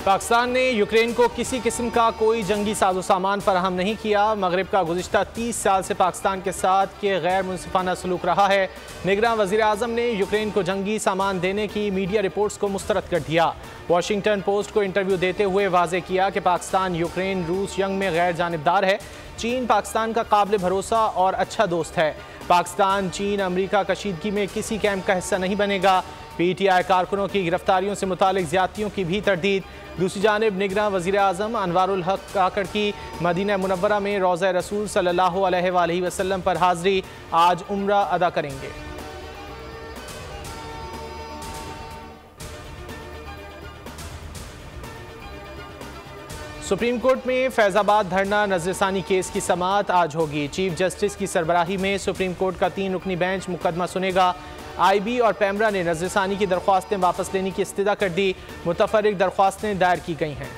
पाकिस्तान ने यूक्रेन को किसी किस्म का कोई जंगी साजो सामान फराहम नहीं किया। मगरब का गुज़िश्ता 30 साल से पाकिस्तान के साथ के गैर मुनसिफाना सलूक रहा है। निगरान वज़ीर आज़म ने यूक्रेन को जंगी सामान देने की मीडिया रिपोर्ट्स को मुस्तरद कर दिया। वाशिंगटन पोस्ट को इंटरव्यू देते हुए वाज़े किया कि पाकिस्तान यूक्रेन रूस जंग में गैर जानिबदार है। चीन पाकिस्तान का काबिल भरोसा और अच्छा दोस्त है। पाकिस्तान चीन अमरीका कशीदगी में किसी कैंप का हिस्सा नहीं बनेगा। PTI कारकुनों की गिरफ्तारियों से मुतालिक ज़्यादतियों की भी तरदीद। दूसरी जानिब निगरान वज़ीर आज़म अनवारुल हक काकड़ की मदीना मुनव्वरा में रोज़ा रसूल सल्लल्लाहु अलैहि वसल्लम पर हाज़री। आज उम्रा अदा करेंगे। सुप्रीम कोर्ट में फैज़ाबाद धरना नज़रसानी केस की समाअत आज होगी। चीफ जस्टिस की सरबराही में सुप्रीम कोर्ट का 3 रुकनी बेंच मुकदमा सुनेगा। IB और पैमरा ने नज़रसानी की दरख्वास्तें वापस लेने की इस्तदा कर दी। मुतफर्रिक दरख्वास्तें दायर की गई हैं।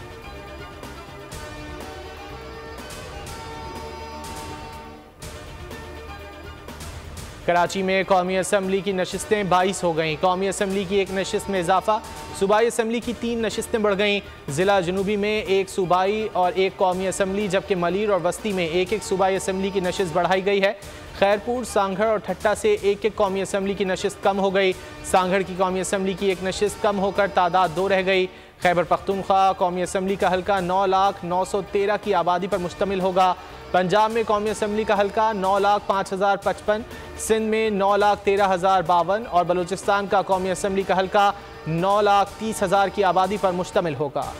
कराची में कौमी असम्बली की नशिस्तें 22 हो गईं। कौमी असम्बली की एक नशिस्त में इजाफा। सूबाई असम्बली की 3 नशिस्तें बढ़ गईं। ज़िला जनूबी में 1 सूबाई और 1 कौमी असम्बली, जबकि मलीर और वस्ती में 1-1 सूबाई असम्बली की नशिस्त बढ़ाई गई है। खैरपुर, सांगड़ और ठट्टा से 1-1 कौमी असम्बली की नशिस्त कम हो गई। सांगड़ की कौमी असम्बली की एक नशिस्त कम होकर तादाद 2 रह गई। खैबर पख्तूनख्वा कौमी असम्बली का हल्का 9,09,13 की आबादी पर मुश्तमिल होगा। पंजाब में कौमी असम्बली का हल्का 9,05,055, सिंध में 9,13,052 और बलूचिस्तान का कौमी असम्बली का हल्का 9,30,000 की आबादी पर मुश्तमिल होगा।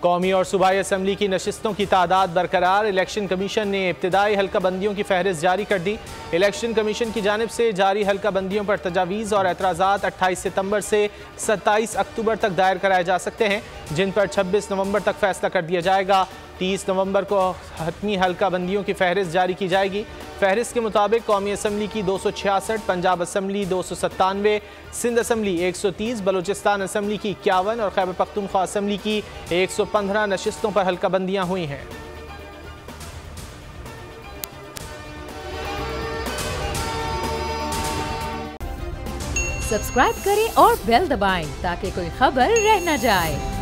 कौमी और सूबाई असम्बली की नशिस्तों की तादाद बरकरार। इलेक्शन कमीशन ने इब्तिदाई हल्का बंदियों की फहरिस्त जारी कर दी। इलेक्शन कमीशन की जानिब से जारी हल्का बंदियों पर तजावीज़ और एतराज़ात 28 सितंबर से 27 अक्टूबर तक दायर कराए जा सकते हैं, जिन पर 26 नवंबर तक फैसला कर दिया जाएगा। 30 नवंबर को हतमी हल्का बंदियों की फहरिस्त जारी की जाएगी। फहरिस्त के मुताबिक कौमी असम्बली की 266, Punjab assembly 297, Sindh assembly 130, Balochistan assembly की 51 और खैबर पख्तूनख्वा असम्बली की 115 नशिस्तों पर हल्का बंदियाँ हुई हैं। सब्सक्राइब करें और बेल दबाएं ताकि कोई खबर रह न जाए।